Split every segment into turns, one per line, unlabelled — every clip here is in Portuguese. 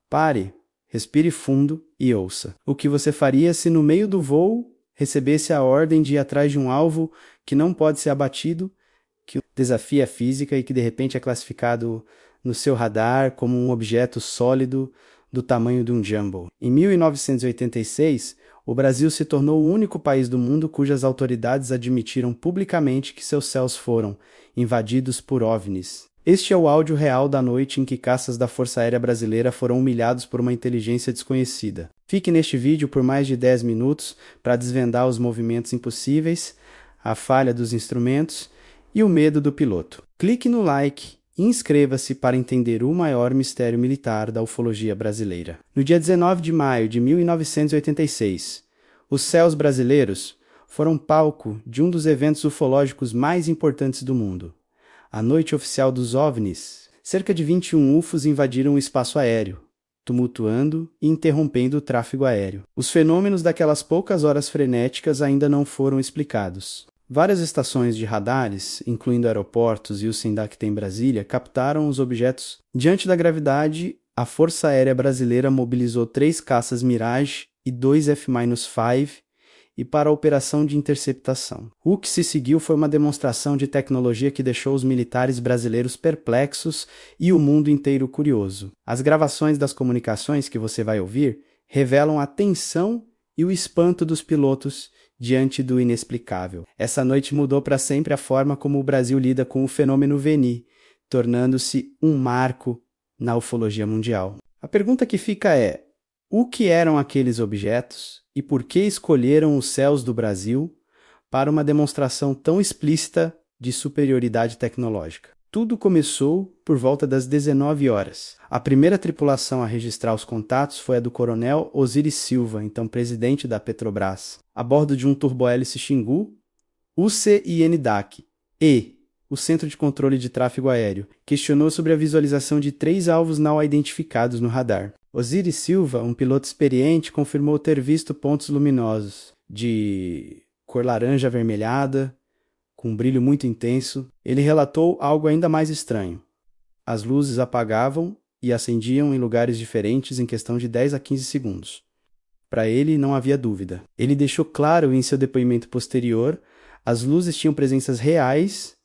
Pare, respire fundo e ouça. O que você faria se no meio do voo recebesse a ordem de ir atrás de um alvo que não pode ser abatido, que desafia a física e que de repente é classificado no seu radar como um objeto sólido do tamanho de um jumbo? Em 1986, o Brasil se tornou o único país do mundo cujas autoridades admitiram publicamente que seus céus foram invadidos por OVNIs. Este é o áudio real da noite em que caças da Força Aérea Brasileira foram humilhados por uma inteligência desconhecida. Fique neste vídeo por mais de 10 minutos para desvendar os movimentos impossíveis, a falha dos instrumentos e o medo do piloto. Clique no like e inscreva-se para entender o maior mistério militar da ufologia brasileira. No dia 19 de maio de 1986, os céus brasileiros foram palco de um dos eventos ufológicos mais importantes do mundo. A noite oficial dos OVNIs. Cerca de 21 UFOs invadiram o espaço aéreo, tumultuando e interrompendo o tráfego aéreo. Os fenômenos daquelas poucas horas frenéticas ainda não foram explicados. Várias estações de radares, incluindo aeroportos e o SINDAC que tem em Brasília, captaram os objetos. Diante da gravidade, a Força Aérea Brasileira mobilizou 3 caças Mirage e 2 F-5 e para a operação de interceptação. O que se seguiu foi uma demonstração de tecnologia que deixou os militares brasileiros perplexos e o mundo inteiro curioso. As gravações das comunicações que você vai ouvir revelam a tensão e o espanto dos pilotos diante do inexplicável. Essa noite mudou para sempre a forma como o Brasil lida com o fenômeno VNI, tornando-se um marco na ufologia mundial. A pergunta que fica é: o que eram aqueles objetos e por que escolheram os céus do Brasil para uma demonstração tão explícita de superioridade tecnológica? Tudo começou por volta das 19 horas. A primeira tripulação a registrar os contatos foi a do coronel Osiris Silva, então presidente da Petrobras, a bordo de um turbohélice Xingu, UCINDAC, e o Centro de Controle de Tráfego Aéreo questionou sobre a visualização de 3 alvos não identificados no radar. Osiris Silva, um piloto experiente, confirmou ter visto pontos luminosos de cor laranja avermelhada, com um brilho muito intenso. Ele relatou algo ainda mais estranho. As luzes apagavam e acendiam em lugares diferentes em questão de 10 a 15 segundos. Para ele, não havia dúvida. Ele deixou claro em seu depoimento posterior, as luzes tinham presenças reais,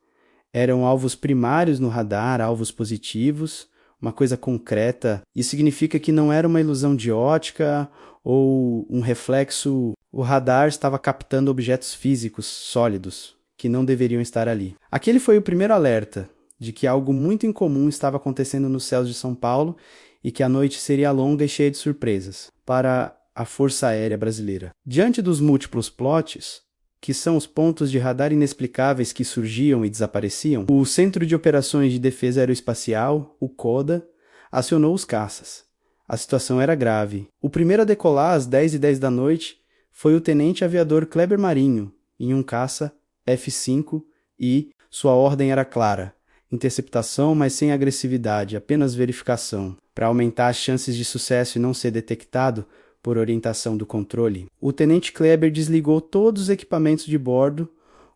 eram alvos primários no radar, alvos positivos, uma coisa concreta. Isso significa que não era uma ilusão de ótica ou um reflexo. O radar estava captando objetos físicos sólidos que não deveriam estar ali. Aquele foi o primeiro alerta de que algo muito incomum estava acontecendo nos céus de São Paulo e que a noite seria longa e cheia de surpresas para a Força Aérea Brasileira. Diante dos múltiplos plots, que são os pontos de radar inexplicáveis que surgiam e desapareciam, o Centro de Operações de Defesa Aeroespacial, o CODA, acionou os caças. A situação era grave. O primeiro a decolar às 10h10 da noite foi o tenente aviador Kleber Marinho, em um caça F-5, e sua ordem era clara: interceptação, mas sem agressividade, apenas verificação. Para aumentar as chances de sucesso e não ser detectado, por orientação do controle, o tenente Kleber desligou todos os equipamentos de bordo,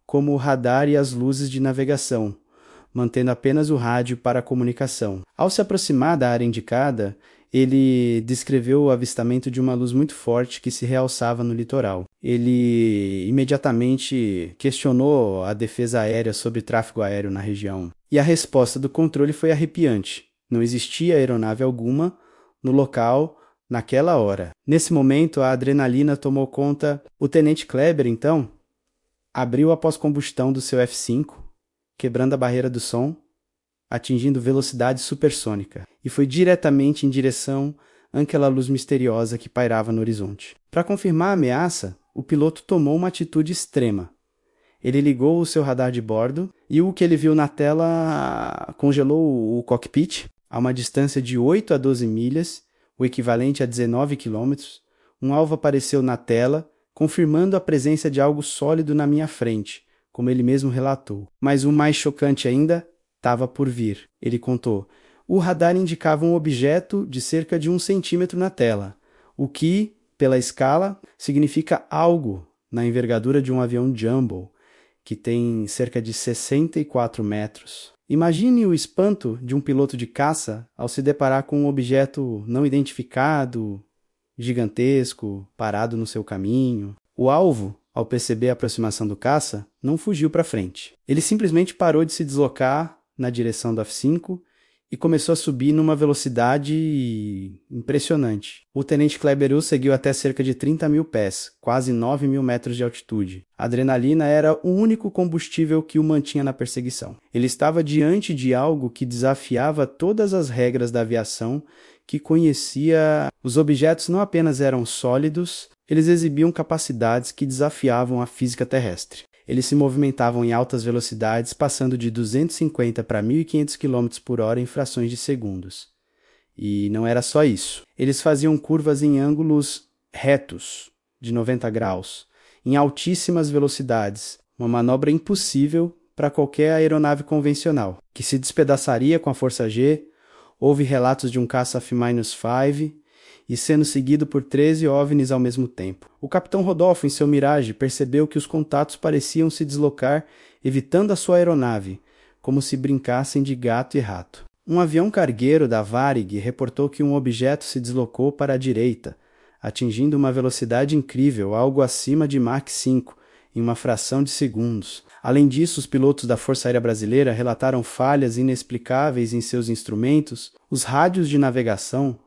como o radar e as luzes de navegação, mantendo apenas o rádio para a comunicação. Ao se aproximar da área indicada, ele descreveu o avistamento de uma luz muito forte que se realçava no litoral. Ele imediatamente questionou a defesa aérea sobre tráfego aéreo na região. E a resposta do controle foi arrepiante. Não existia aeronave alguma no local naquela hora. Nesse momento, a adrenalina tomou conta. O tenente Kleber, então, abriu a pós-combustão do seu F-5, quebrando a barreira do som, atingindo velocidade supersônica, e foi diretamente em direção àquela luz misteriosa que pairava no horizonte. Para confirmar a ameaça, o piloto tomou uma atitude extrema. Ele ligou o seu radar de bordo e o que ele viu na tela congelou o cockpit a uma distância de 8 a 12 milhas, o equivalente a 19 quilômetros. Um alvo apareceu na tela, confirmando a presença de algo sólido na minha frente, como ele mesmo relatou. Mas o mais chocante ainda estava por vir. Ele contou: o radar indicava um objeto de cerca de 1 centímetro na tela, o que, pela escala, significa algo na envergadura de um avião jumbo, que tem cerca de 64 metros. Imagine o espanto de um piloto de caça ao se deparar com um objeto não identificado, gigantesco, parado no seu caminho. O alvo, ao perceber a aproximação do caça, não fugiu para frente. Ele simplesmente parou de se deslocar na direção do F-5 e começou a subir numa velocidade impressionante. O tenente Kleber seguiu até cerca de 30 mil pés, quase 9 mil metros de altitude. A adrenalina era o único combustível que o mantinha na perseguição. Ele estava diante de algo que desafiava todas as regras da aviação, que conhecia. Os objetos não apenas eram sólidos, eles exibiam capacidades que desafiavam a física terrestre. Eles se movimentavam em altas velocidades, passando de 250 para 1.500 km por hora em frações de segundos. E não era só isso. Eles faziam curvas em ângulos retos, de 90 graus, em altíssimas velocidades, uma manobra impossível para qualquer aeronave convencional, que se despedaçaria com a força G. Houve relatos de um caça F-5 e sendo seguido por 13 OVNIs ao mesmo tempo. O capitão Rodolfo, em seu Mirage, percebeu que os contatos pareciam se deslocar, evitando a sua aeronave, como se brincassem de gato e rato. Um avião cargueiro da Varig reportou que um objeto se deslocou para a direita, atingindo uma velocidade incrível, algo acima de Mach 5, em uma fração de segundos. Além disso, os pilotos da Força Aérea Brasileira relataram falhas inexplicáveis em seus instrumentos. Os rádios de navegação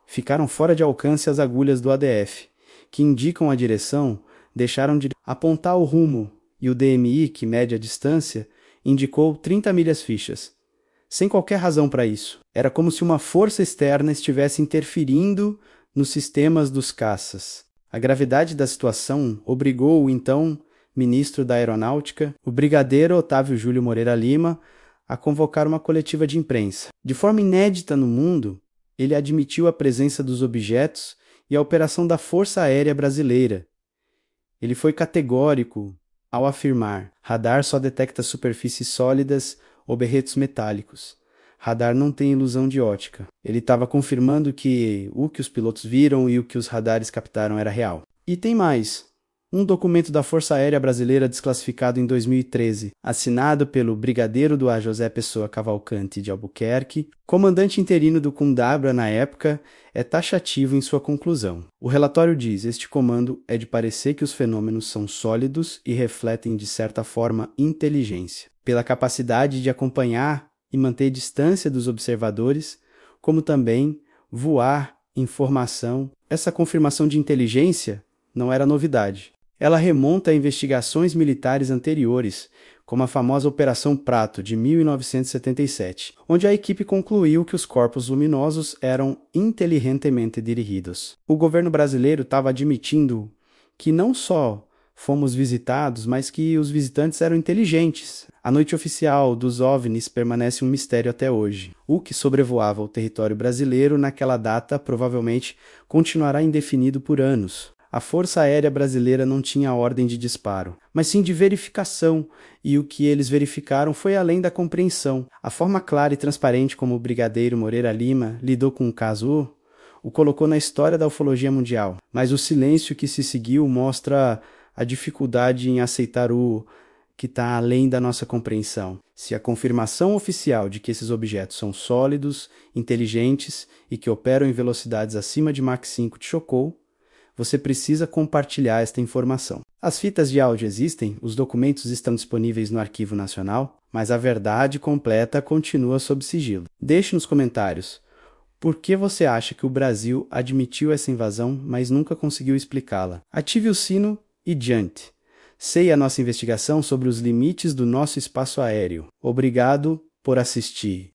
ficaram fora de alcance as agulhas do ADF, que indicam a direção, deixaram de apontar o rumo, e o DMI, que mede a distância, indicou 30 milhas fichas. Sem qualquer razão para isso. Era como se uma força externa estivesse interferindo nos sistemas dos caças. A gravidade da situação obrigou o então ministro da Aeronáutica, o brigadeiro Otávio Júlio Moreira Lima, a convocar uma coletiva de imprensa. De forma inédita no mundo, ele admitiu a presença dos objetos e a operação da Força Aérea Brasileira. Ele foi categórico ao afirmar: radar só detecta superfícies sólidas ou berretos metálicos. Radar não tem ilusão de ótica. Ele estava confirmando que o que os pilotos viram e o que os radares captaram era real. E tem mais. Um documento da Força Aérea Brasileira desclassificado em 2013, assinado pelo brigadeiro do ar José Pessoa Cavalcante de Albuquerque, comandante interino do Cundabra na época, é taxativo em sua conclusão. O relatório diz: este comando é de parecer que os fenômenos são sólidos e refletem de certa forma inteligência, pela capacidade de acompanhar e manter distância dos observadores, como também voar informação. Essa confirmação de inteligência não era novidade. Ela remonta a investigações militares anteriores, como a famosa Operação Prato, de 1977, onde a equipe concluiu que os corpos luminosos eram inteligentemente dirigidos. O governo brasileiro estava admitindo que não só fomos visitados, mas que os visitantes eram inteligentes. A noite oficial dos OVNIs permanece um mistério até hoje. O que sobrevoava o território brasileiro naquela data provavelmente continuará indefinido por anos. A Força Aérea Brasileira não tinha ordem de disparo, mas sim de verificação, e o que eles verificaram foi além da compreensão. A forma clara e transparente como o brigadeiro Moreira Lima lidou com o caso o colocou na história da ufologia mundial, mas o silêncio que se seguiu mostra a dificuldade em aceitar o que está além da nossa compreensão. Se a confirmação oficial de que esses objetos são sólidos, inteligentes e que operam em velocidades acima de Mach 5 te chocou, você precisa compartilhar esta informação. As fitas de áudio existem, os documentos estão disponíveis no Arquivo Nacional, mas a verdade completa continua sob sigilo. Deixe nos comentários por que você acha que o Brasil admitiu essa invasão, mas nunca conseguiu explicá-la. Ative o sino e diante. Sei a nossa investigação sobre os limites do nosso espaço aéreo. Obrigado por assistir.